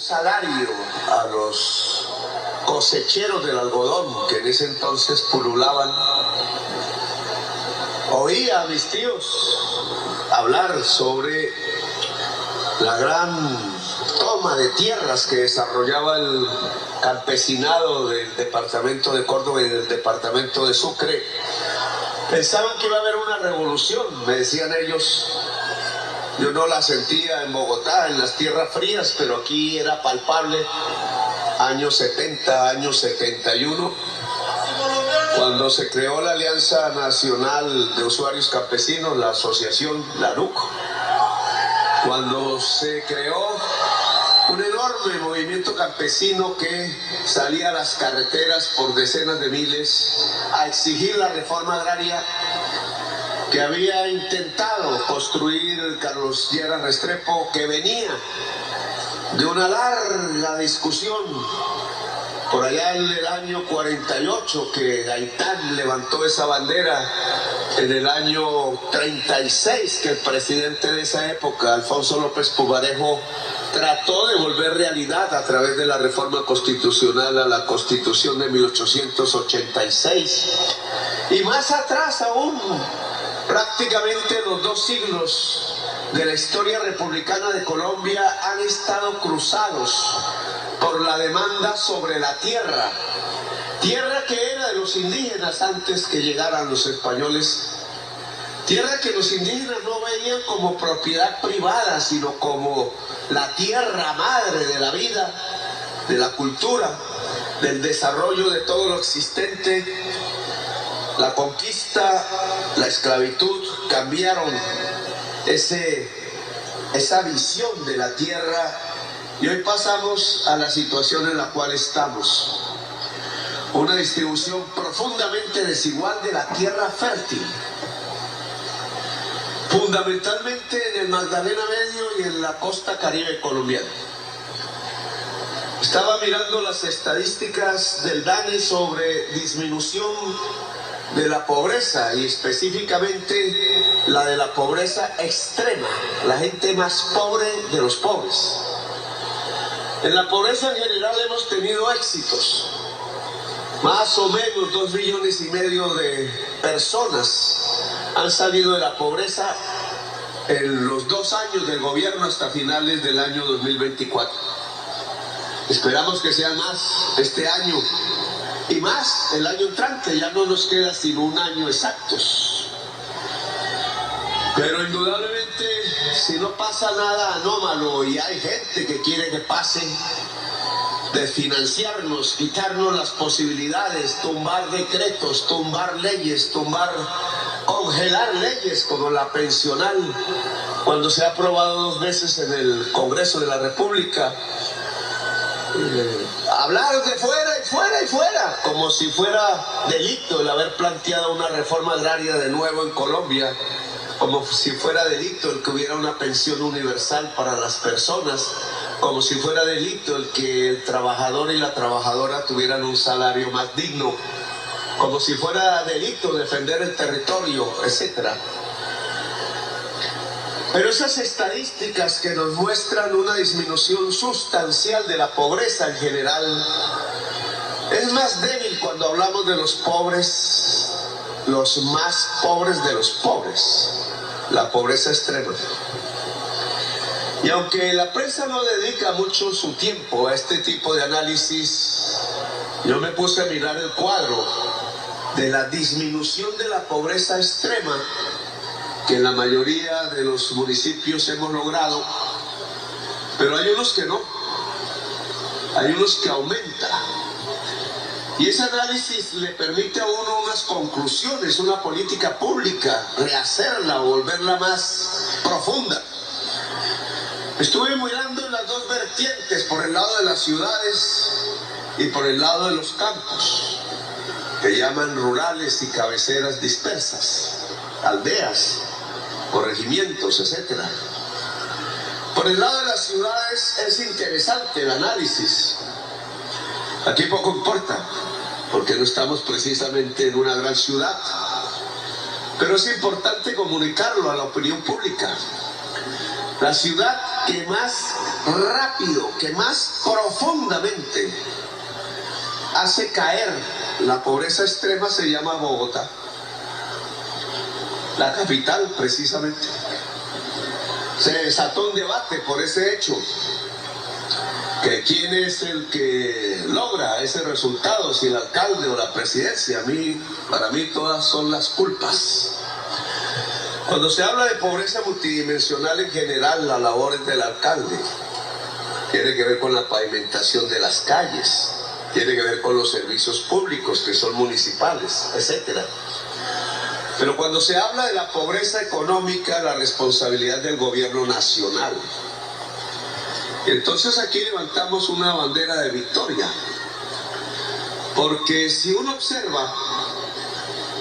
salario a los cosecheros del algodón que en ese entonces pululaban. Oía a mis tíos hablar sobre la gran toma de tierras que desarrollaba el campesinado del departamento de Córdoba y del departamento de Sucre. Pensaban que iba a haber una revolución, me decían ellos. Yo no la sentía en Bogotá, en las tierras frías, pero aquí era palpable. Años 70, años 71, cuando se creó la Alianza Nacional de Usuarios Campesinos, la asociación, la ANUC, cuando se creó un enorme movimiento campesino que salía a las carreteras por decenas de miles a exigir la reforma agraria que había intentado construir Carlos Lleras Restrepo, que venía de una larga discusión por allá en el año 48, que Gaitán levantó esa bandera, en el año 36, que el presidente de esa época, Alfonso López Pumarejo, trató de volver realidad a través de la reforma constitucional a la Constitución de 1886. Y más atrás aún, prácticamente los 2 siglos de la historia republicana de Colombia han estado cruzados por la demanda sobre la tierra. Tierra que era de los indígenas antes que llegaran los españoles. Tierra que los indígenas no veían como propiedad privada, sino como la tierra madre de la vida, de la cultura, del desarrollo de todo lo existente. La conquista, la esclavitud cambiaron esa visión de la tierra, y hoy pasamos a la situación en la cual estamos. Una distribución profundamente desigual de la tierra fértil, fundamentalmente en el Magdalena Medio y en la costa caribe colombiana. Estaba mirando las estadísticas del DANE sobre disminución de la pobreza, y específicamente la de la pobreza extrema, la gente más pobre de los pobres. En la pobreza en general hemos tenido éxitos. Más o menos 2,5 millones de personas han salido de la pobreza en los 2 años del gobierno hasta finales del año 2024. Esperamos que sean más este año y más el año entrante. Ya no nos queda sino 1 año exactos. Pero indudablemente, si no pasa nada anómalo y hay gente que quiere que pase, desfinanciarnos, quitarnos las posibilidades, tumbar decretos, tumbar leyes, congelar leyes como la pensional, cuando se ha aprobado 2 veces en el Congreso de la República. Hablar de fuera y fuera y fuera, como si fuera delito el haber planteado una reforma agraria de nuevo en Colombia, como si fuera delito el que hubiera una pensión universal para las personas, como si fuera delito el que el trabajador y la trabajadora tuvieran un salario más digno, como si fuera delito defender el territorio, etc. Pero esas estadísticas que nos muestran una disminución sustancial de la pobreza en general, es más débil cuando hablamos de los pobres, los más pobres de los pobres, la pobreza extrema. Y aunque la prensa no dedica mucho su tiempo a este tipo de análisis, yo me puse a mirar el cuadro de la disminución de la pobreza extrema que en la mayoría de los municipios hemos logrado, pero hay unos que no, hay unos que aumentan. Y ese análisis le permite a uno unas conclusiones, una política pública, rehacerla o volverla más profunda. Estuve mirando en las 2 vertientes, por el lado de las ciudades y por el lado de los campos, que llaman rurales y cabeceras dispersas, aldeas, corregimientos, etc. Por el lado de las ciudades es interesante el análisis. Aquí poco importa, porque no estamos precisamente en una gran ciudad, pero es importante comunicarlo a la opinión pública. La ciudad que más rápido, que más profundamente hace caer la pobreza extrema se llama Bogotá, la capital precisamente. Se desató un debate por ese hecho, que quién es el que logra ese resultado, si el alcalde o la presidencia. Para mí todas son las culpas. Cuando se habla de pobreza multidimensional, en general la labor es del alcalde. Tiene que ver con la pavimentación de las calles, tiene que ver con los servicios públicos que son municipales, etc. Pero cuando se habla de la pobreza económica, la responsabilidad del gobierno nacional. Y entonces aquí levantamos una bandera de victoria, porque si uno observa,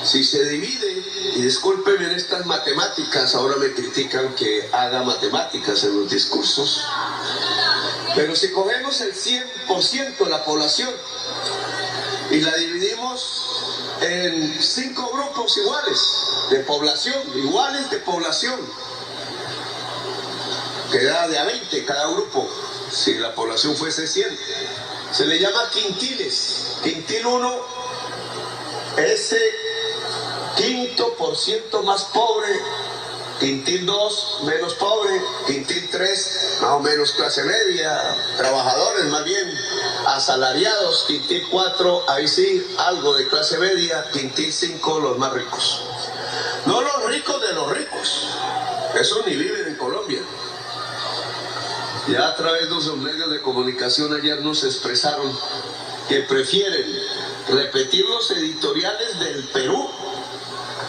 si se divide, y discúlpenme en estas matemáticas, ahora me critican que haga matemáticas en los discursos, pero si cogemos el 100% de la población y la dividimos en 5 grupos iguales de población, que da de a 20 cada grupo, si la población fuese 100, se le llama quintiles. Quintil 1, ese quinto por ciento más pobre, quintil 2 menos pobre, quintil 3 más o menos clase media, trabajadores más bien, asalariados, quintil 4, ahí sí, algo de clase media, quintil 5, los más ricos. No los ricos de los ricos, esos ni viven en Colombia. Ya a través de los medios de comunicación ayer nos expresaron que prefieren repetir los editoriales del Perú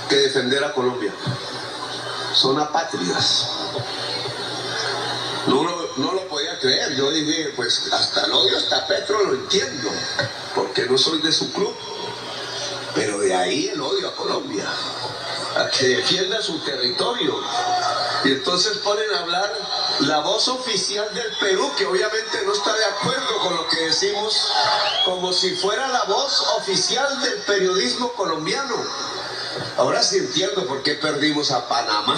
que defender a Colombia. Son apátridas. No lo podía creer. Yo dije, pues hasta el odio, hasta Petro lo entiendo, porque no soy de su club. Pero de ahí el odio a Colombia, a que defienda su territorio. Y entonces ponen a hablar la voz oficial del Perú, que obviamente no está de acuerdo con lo que decimos, como si fuera la voz oficial del periodismo colombiano. Ahora sí entiendo por qué perdimos a Panamá.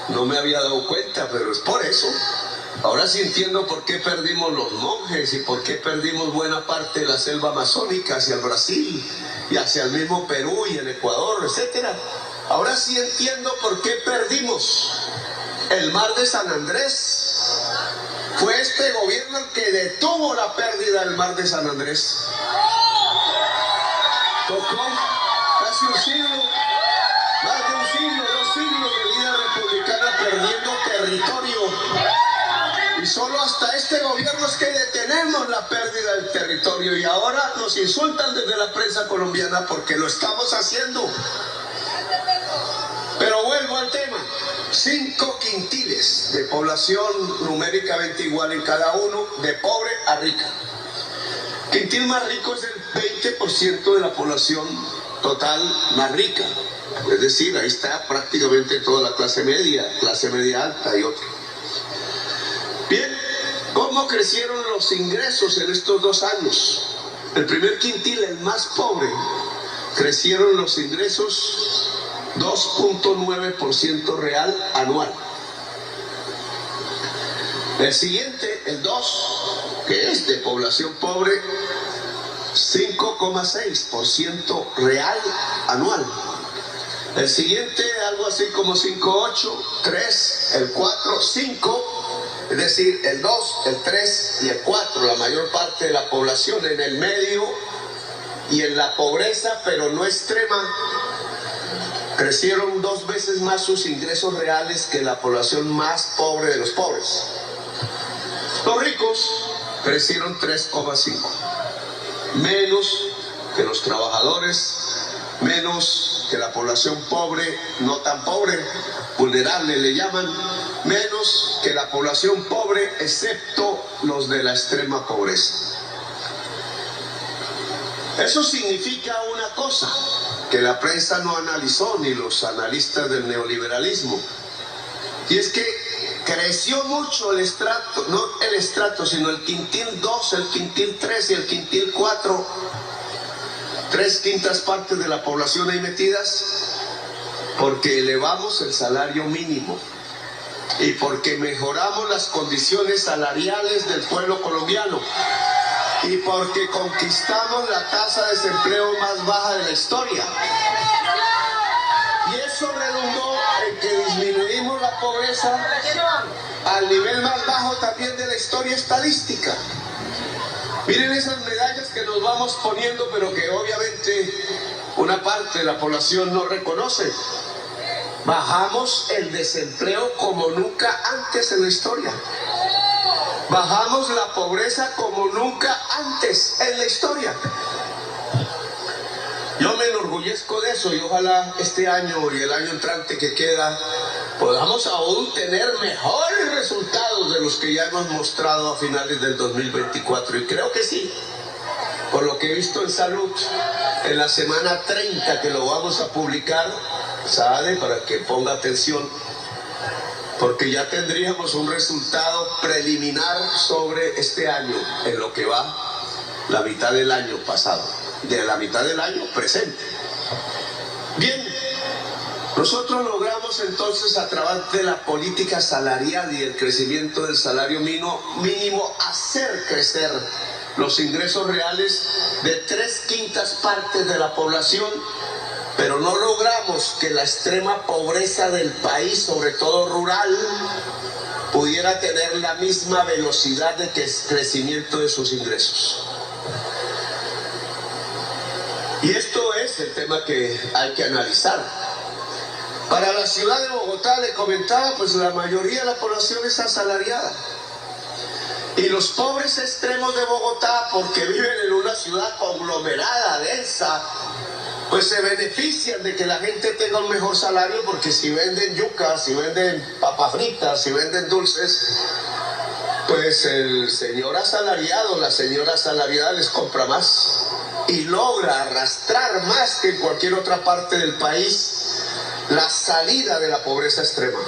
No me había dado cuenta, pero es por eso. Ahora sí entiendo por qué perdimos los monjes y por qué perdimos buena parte de la selva amazónica hacia el Brasil y hacia el mismo Perú y el Ecuador, etc. Ahora sí entiendo por qué perdimos el mar de San Andrés. Fue este gobierno el que detuvo la pérdida del mar de San Andrés. Tocó casi un siglo, más de un siglo, 2 siglos de vida republicana perdiendo territorio. Y solo hasta este gobierno es que detenemos la pérdida del territorio. Y ahora nos insultan desde la prensa colombiana porque lo estamos haciendo. Pero vuelvo al tema. 5 quintiles de población numéricamente igual en cada uno, de pobre a rica. Quintil más rico es el 20% de la población total más rica. Es decir, ahí está prácticamente toda la clase media alta y otra. Bien, ¿cómo crecieron los ingresos en estos 2 años? El primer quintil, el más pobre, crecieron los ingresos 2.9% real anual. El siguiente, el 2, que es de población pobre, 5.6% real anual. El siguiente, algo así como 5.8, 3, el 4, 5, es decir, el 2, el 3 y el 4, la mayor parte de la población en el medio y en la pobreza, pero no extrema, crecieron 2 veces más sus ingresos reales que la población más pobre de los pobres. Los ricos crecieron 3.5, menos que los trabajadores, menos que la población pobre, no tan pobre, vulnerable le llaman, menos que la población pobre, excepto los de la extrema pobreza. Eso significa una cosa que la prensa no analizó, ni los analistas del neoliberalismo, y es que creció mucho el estrato, no el estrato, sino el quintil 2, el quintil 3 y el quintil 4, 3/5 partes de la población ahí metidas, porque elevamos el salario mínimo. y porque mejoramos las condiciones salariales del pueblo colombiano y porque conquistamos la tasa de desempleo más baja de la historia. Y eso redundó en que disminuimos la pobreza al nivel más bajo también de la historia estadística. Miren esas medallas que nos vamos poniendo, pero que obviamente una parte de la población no reconoce. Bajamos el desempleo como nunca antes en la historia. Bajamos la pobreza como nunca antes en la historia. Yo me enorgullezco de eso y ojalá este año y el año entrante que queda podamos aún tener mejores resultados de los que ya hemos mostrado a finales del 2024. Y creo que sí, por lo que he visto en salud, en la semana 30 que lo vamos a publicar, ¿sabe? Para que ponga atención, porque ya tendríamos un resultado preliminar sobre este año, en lo que va la mitad del año pasado, de la mitad del año presente. Bien, nosotros logramos entonces a través de la política salarial y el crecimiento del salario mínimo hacer crecer los ingresos reales de 3/5 partes de la población, pero no logramos que la extrema pobreza del país, sobre todo rural, pudiera tener la misma velocidad de crecimiento de sus ingresos. Y esto es el tema que hay que analizar. Para la ciudad de Bogotá, le comentaba, pues la mayoría de la población es asalariada. Y los pobres extremos de Bogotá, porque viven en una ciudad conglomerada, densa, pues se benefician de que la gente tenga un mejor salario, porque si venden yuca, si venden papas fritas, si venden dulces, pues el señor asalariado, la señora asalariada les compra más y logra arrastrar más que en cualquier otra parte del país la salida de la pobreza extrema.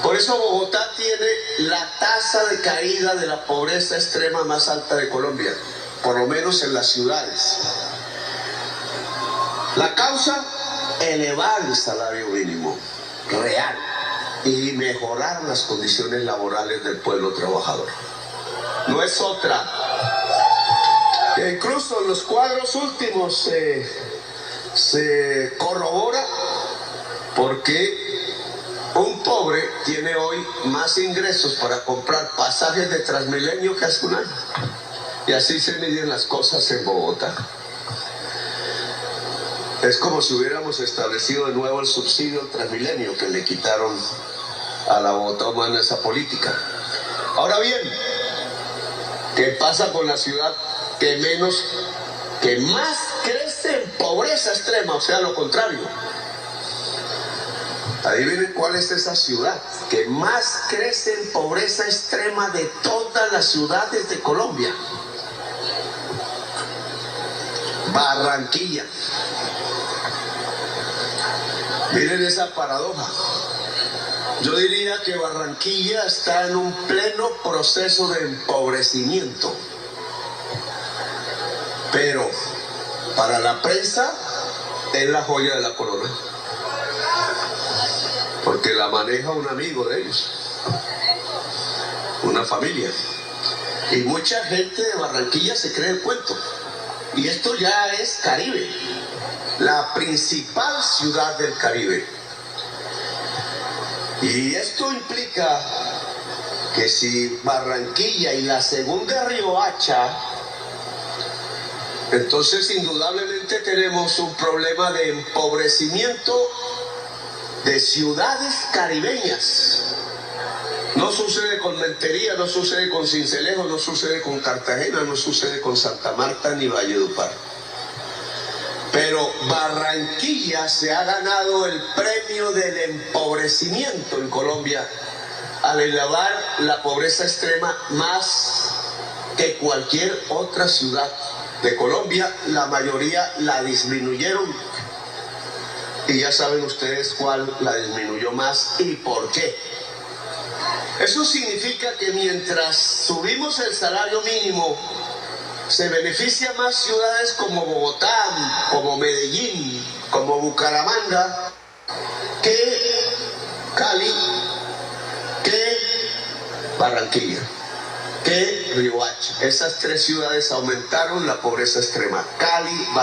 Por eso Bogotá tiene la tasa de caída de la pobreza extrema más alta de Colombia, por lo menos en las ciudades. La causa, elevar el salario mínimo real y mejorar las condiciones laborales del pueblo trabajador. No es otra. Incluso en los cuadros últimos se corrobora porque un pobre tiene hoy más ingresos para comprar pasajes de Transmilenio que hace un año. Y así se miden las cosas en Bogotá. Es como si hubiéramos establecido de nuevo el subsidio al Transmilenio que le quitaron a la Bogotá humana esa política. Ahora bien, ¿qué pasa con la ciudad que más crece en pobreza extrema? O sea, lo contrario. Adivinen cuál es esa ciudad que más crece en pobreza extrema de todas las ciudades de Colombia. Barranquilla. Miren esa paradoja. Yo diría que Barranquilla está en un pleno proceso de empobrecimiento. Pero para la prensa es la joya de la corona. Porque la maneja un amigo de ellos. Una familia. Y mucha gente de Barranquilla se cree el cuento. Y esto ya es Caribe. La principal ciudad del Caribe. Y esto implica que si Barranquilla y la segunda Riohacha, entonces indudablemente tenemos un problema de empobrecimiento de ciudades caribeñas. No sucede con Mentería, no sucede con Sincelejo, no sucede con Cartagena, no sucede con Santa Marta ni Valledupar. Pero Barranquilla se ha ganado el premio del empobrecimiento en Colombia al elevar la pobreza extrema más que cualquier otra ciudad de Colombia. La mayoría la disminuyeron y ya saben ustedes cuál la disminuyó más y por qué. Eso significa que mientras subimos el salario mínimo, se beneficia más ciudades como Bogotá, como Medellín, como Bucaramanga, que Cali, Barranquilla, que Riohacha. Esas tres ciudades aumentaron la pobreza extrema. Cali, Barranquilla.